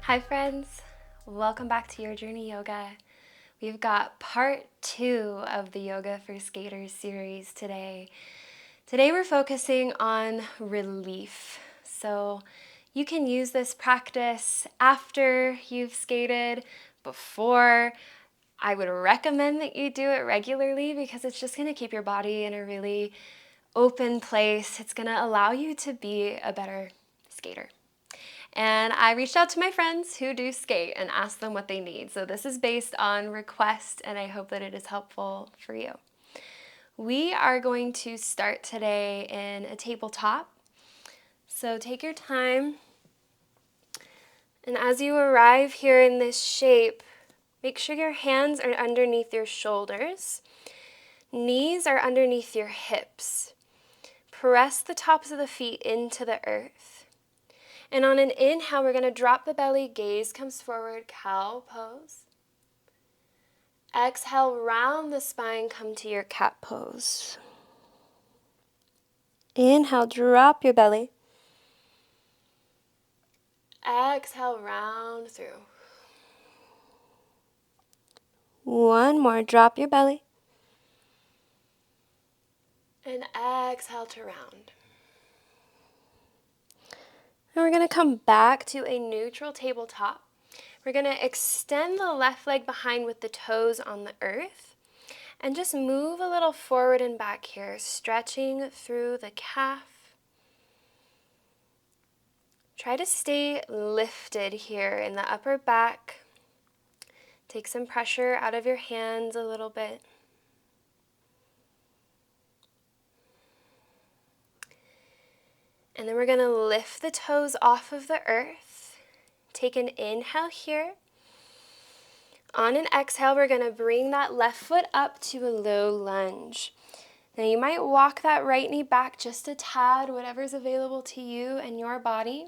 Hi friends, welcome back to Your Journey Yoga. We've got part 2 of the Yoga for Skaters series today. Today we're focusing on relief. So you can use this practice after you've skated, before. I would recommend that you do it regularly because it's just going to keep your body in a really open place. It's going to allow you to be a better skater. And I reached out to my friends who do skate and asked them what they need. So this is based on request, and I hope that it is helpful for you. We are going to start today in a tabletop. So take your time. And as you arrive here in this shape, make sure your hands are underneath your shoulders. Knees are underneath your hips. Press the tops of the feet into the earth. And on an inhale, we're going to drop the belly, gaze comes forward, cow pose. Exhale, round the spine, come to your cat pose. Inhale, drop your belly. Exhale, round through. One more, drop your belly. And exhale to round. And we're going to come back to a neutral tabletop. We're going to extend the left leg behind with the toes on the earth. And just move a little forward and back here, stretching through the calf. Try to stay lifted here in the upper back. Take some pressure out of your hands a little bit. And then we're going to lift the toes off of the earth. Take an inhale here. On an exhale, we're going to bring that left foot up to a low lunge. Now you might walk that right knee back just a tad, whatever's available to you and your body.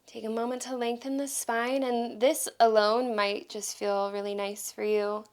Take a moment to lengthen the spine, and this alone might just feel really nice for you.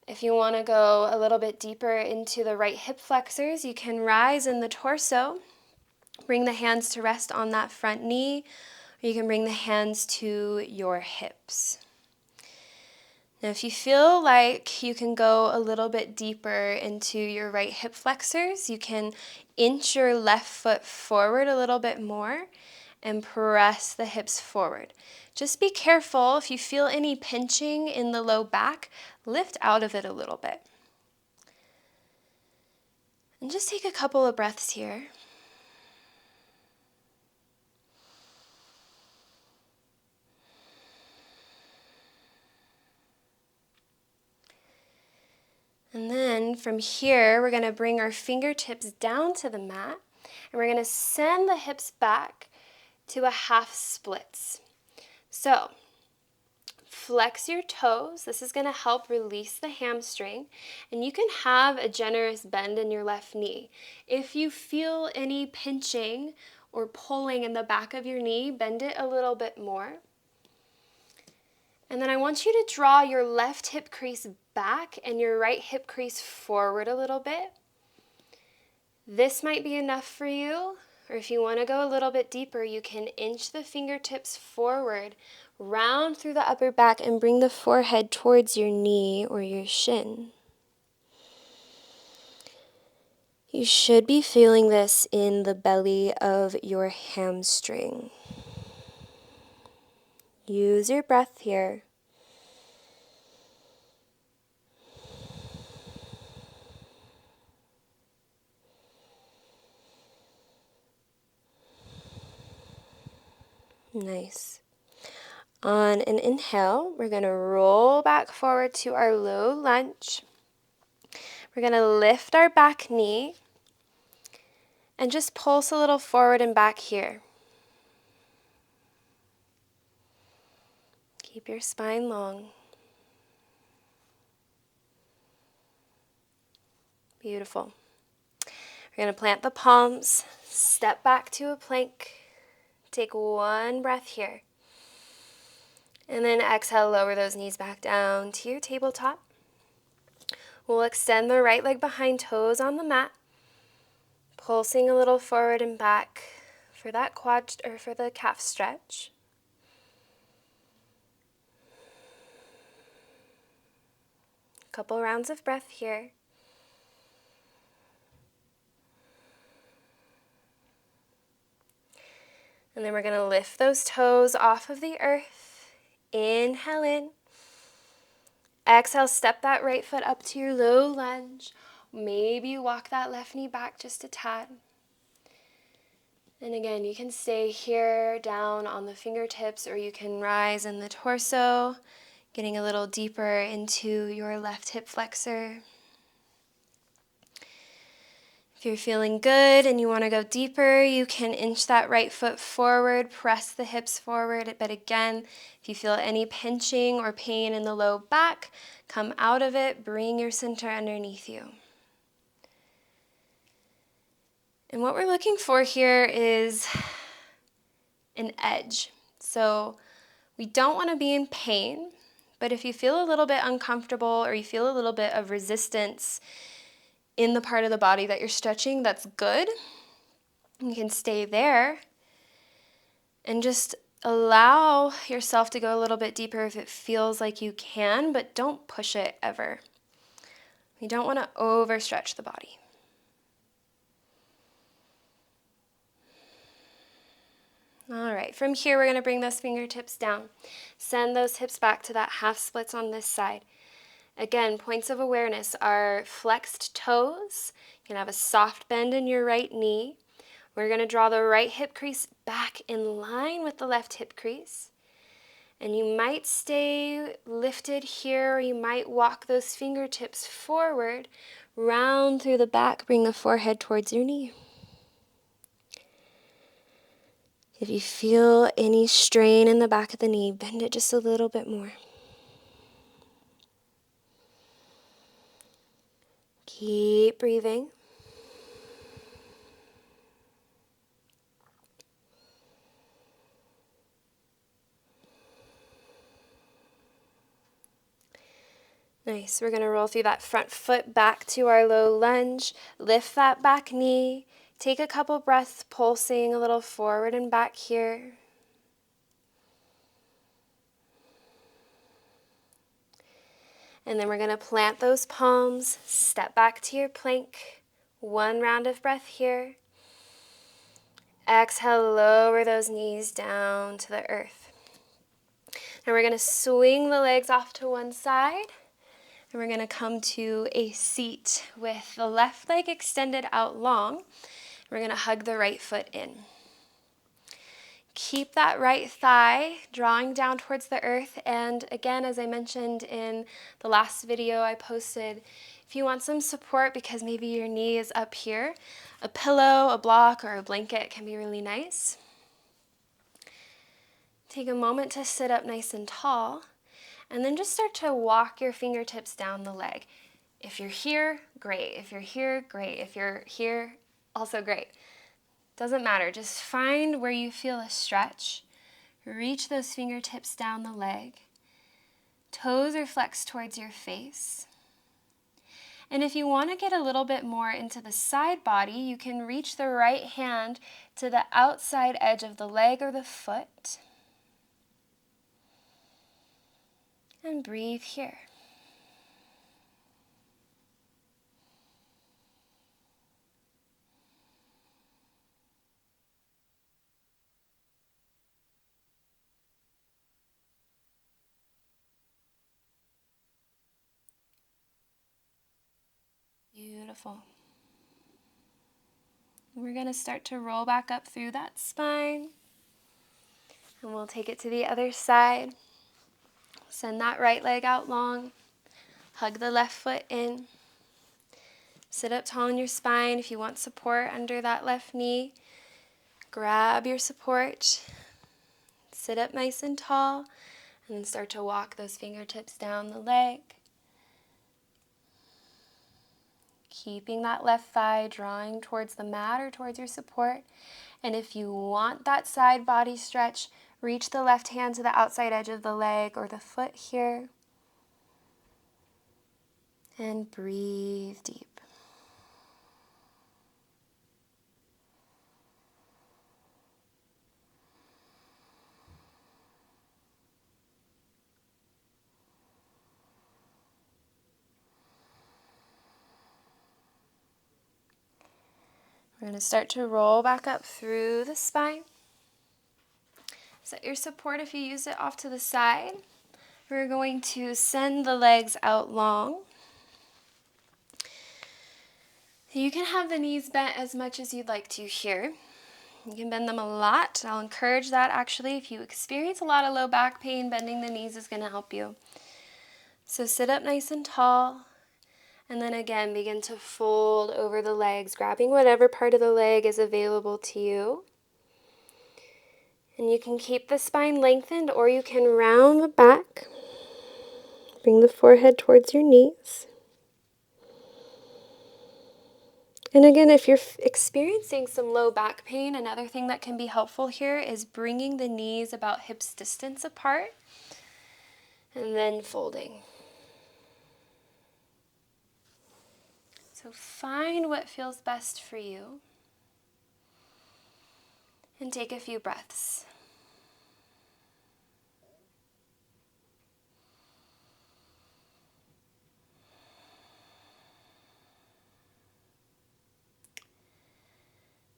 If you want to go a little bit deeper into the right hip flexors, you can rise in the torso. Bring the hands to rest on that front knee, or you can bring the hands to your hips. Now, if you feel like you can go a little bit deeper into your right hip flexors, you can inch your left foot forward a little bit more and press the hips forward. Just be careful if you feel any pinching in the low back, lift out of it a little bit. And just take a couple of breaths here. And then from here, we're going to bring our fingertips down to the mat, and we're going to send the hips back to a half splits. So, flex your toes. This is going to help release the hamstring, and you can have a generous bend in your left knee. If you feel any pinching or pulling in the back of your knee, bend it a little bit more. And then I want you to draw your left hip crease back and your right hip crease forward a little bit. This might be enough for you, or if you want to go a little bit deeper, you can inch the fingertips forward, round through the upper back, and bring the forehead towards your knee or your shin. You should be feeling this in the belly of your hamstring. Use your breath here. Nice. On an inhale, we're going to roll back forward to our low lunge. We're going to lift our back knee and just pulse a little forward and back here. Keep your spine long. Beautiful. We're going to plant the palms, step back to a plank. Take one breath here. And then exhale, lower those knees back down to your tabletop. We'll extend the right leg behind, toes on the mat. Pulsing a little forward and back for that quad or for the calf stretch. Couple rounds of breath here. And then we're going to lift those toes off of the earth. Inhale in. Exhale, step that right foot up to your low lunge. Maybe you walk that left knee back just a tad. And again, you can stay here down on the fingertips, or you can rise in the torso, getting a little deeper into your left hip flexor. If you're feeling good and you want to go deeper, you can inch that right foot forward, press the hips forward. But again, if you feel any pinching or pain in the low back, come out of it, bring your center underneath you. And what we're looking for here is an edge. So we don't want to be in pain, but if you feel a little bit uncomfortable or you feel a little bit of resistance in the part of the body that you're stretching, that's good. You can stay there and just allow yourself to go a little bit deeper if it feels like you can, but don't push it ever. You don't want to overstretch the body. All right, from here we're going to bring those fingertips down. Send those hips back to that half splits on this side. Again, points of awareness are flexed toes. You can have a soft bend in your right knee. We're going to draw the right hip crease back in line with the left hip crease. And you might stay lifted here, or you might walk those fingertips forward, round through the back, bring the forehead towards your knee. If you feel any strain in the back of the knee, bend it just a little bit more. Keep breathing. Nice. We're going to roll through that front foot back to our low lunge. Lift that back knee. Take a couple breaths, pulsing a little forward and back here. And then we're going to plant those palms, step back to your plank. One round of breath here. Exhale, lower those knees down to the earth. Now we're going to swing the legs off to one side. And we're going to come to a seat with the left leg extended out long. We're going to hug the right foot in. Keep that right thigh drawing down towards the earth. And again, as I mentioned in the last video I posted, if you want some support because maybe your knee is up here, a pillow, a block, or a blanket can be really nice. Take a moment to sit up nice and tall, and then just start to walk your fingertips down the leg. If you're here, great. If you're here, great. If you're here, also great. Doesn't matter. Just find where you feel a stretch. Reach those fingertips down the leg. Toes are flexed towards your face. And if you want to get a little bit more into the side body, you can reach the right hand to the outside edge of the leg or the foot. And breathe here. Beautiful. We're going to start to roll back up through that spine. And we'll take it to the other side. Send that right leg out long. Hug the left foot in. Sit up tall in your spine. If you want support under that left knee, grab your support. Sit up nice and tall. And then start to walk those fingertips down the leg. Keeping that left thigh drawing towards the mat or towards your support. And if you want that side body stretch, reach the left hand to the outside edge of the leg or the foot here. And breathe deep. We're going to start to roll back up through the spine. Set your support if you use it off to the side. We're going to send the legs out long. You can have the knees bent as much as you'd like to here. You can bend them a lot. I'll encourage that actually. If you experience a lot of low back pain, bending the knees is going to help you. So sit up nice and tall. And then again, begin to fold over the legs, grabbing whatever part of the leg is available to you. And you can keep the spine lengthened, or you can round the back. Bring the forehead towards your knees. And again, if you're experiencing some low back pain, another thing that can be helpful here is bringing the knees about hips distance apart and then folding. So find what feels best for you and take a few breaths.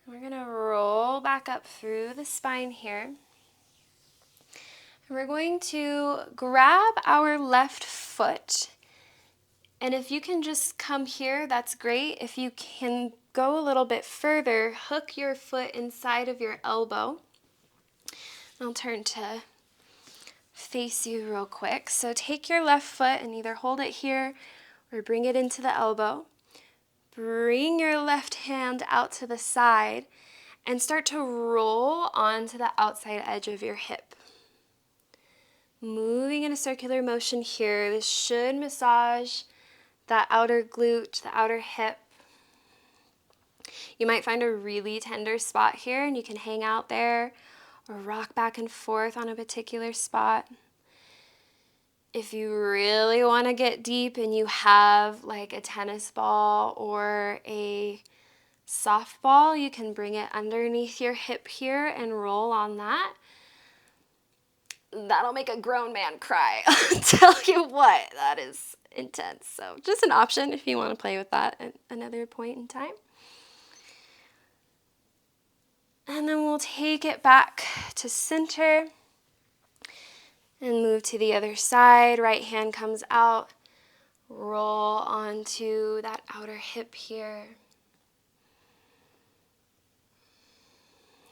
We're going to roll back up through the spine here. And we're going to grab our left foot. And if you can just come here, that's great. If you can go a little bit further, hook your foot inside of your elbow. I'll turn to face you real quick. So take your left foot and either hold it here or bring it into the elbow. Bring your left hand out to the side and start to roll onto the outside edge of your hip. Moving in a circular motion here. This should massage that outer glute, the outer hip. You might find a really tender spot here and you can hang out there or rock back and forth on a particular spot. If you really want to get deep and you have like a tennis ball or a softball, you can bring it underneath your hip here and roll on that. That'll make a grown man cry. I'll tell you what, that is intense. So just an option if you want to play with that at another point in time. And then we'll take it back to center and move to the other side. Right hand comes out. Roll onto that outer hip here.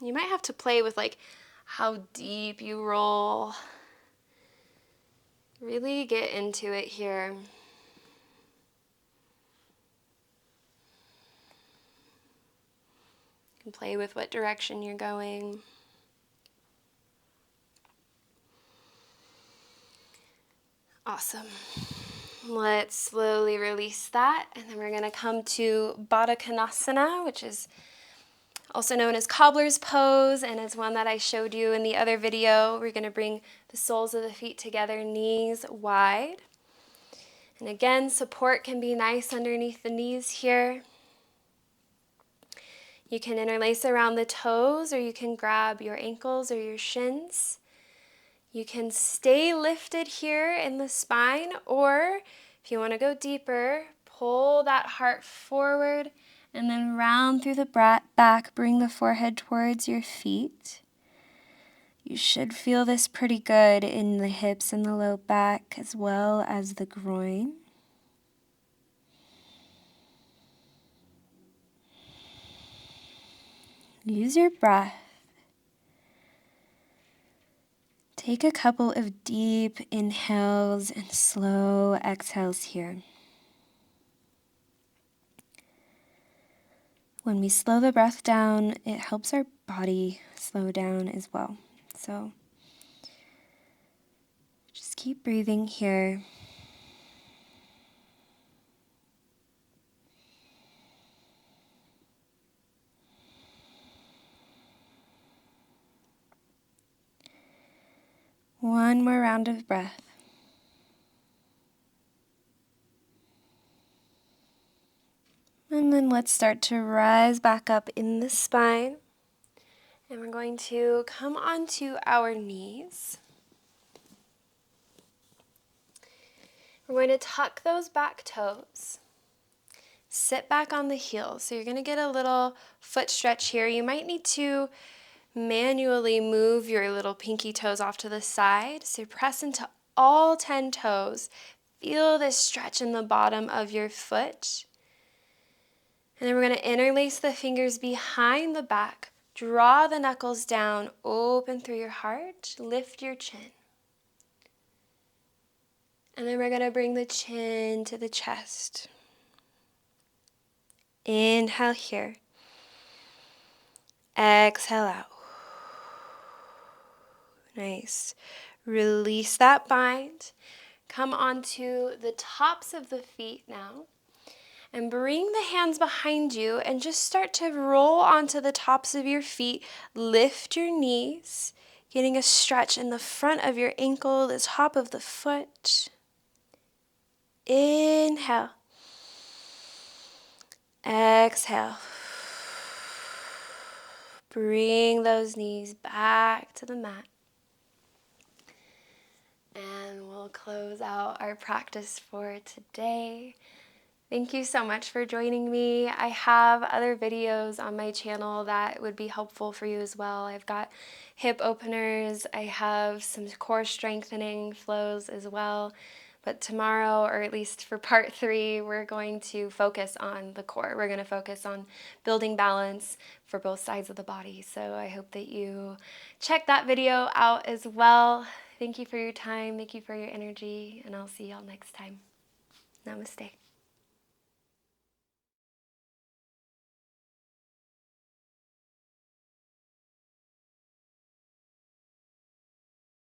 You might have to play with like how deep you roll. Really get into it here. You can play with what direction you're going. Awesome. Let's slowly release that, and then we're going to come to Baddha Konasana, which is also known as cobbler's pose, and it's one that I showed you in the other video. We're going to bring the soles of the feet together, knees wide. And again, support can be nice underneath the knees here. You can interlace around the toes, or you can grab your ankles or your shins. You can stay lifted here in the spine, or if you want to go deeper, pull that heart forward and then round through the back. Bring the forehead towards your feet. You should feel this pretty good in the hips and the low back as well as the groin. Use your breath. Take a couple of deep inhales and slow exhales here. When we slow the breath down, it helps our body slow down as well. So just keep breathing here. One more round of breath. And then let's start to rise back up in the spine. And we're going to come onto our knees. We're going to tuck those back toes. sit back on the heels. So you're going to get a little foot stretch here. You might need to manually move your little pinky toes off to the side. So press into all 10 toes. Feel this stretch in the bottom of your foot. And then we're going to interlace the fingers behind the back. Draw the knuckles down, open through your heart, lift your chin. And then we're going to bring the chin to the chest. Inhale here. Exhale out. Nice. Release that bind. Come onto the tops of the feet now. And bring the hands behind you and just start to roll onto the tops of your feet. Lift your knees, getting a stretch in the front of your ankle, the top of the foot. Inhale. Exhale. Bring those knees back to the mat. And we'll close out our practice for today. Thank you so much for joining me. I have other videos on my channel that would be helpful for you as well. I've got hip openers. I have some core strengthening flows as well. But tomorrow, or at least for part 3, we're going to focus on the core. We're going to focus on building balance for both sides of the body. So I hope that you check that video out as well. Thank you for your time. Thank you for your energy. And I'll see y'all next time. Namaste.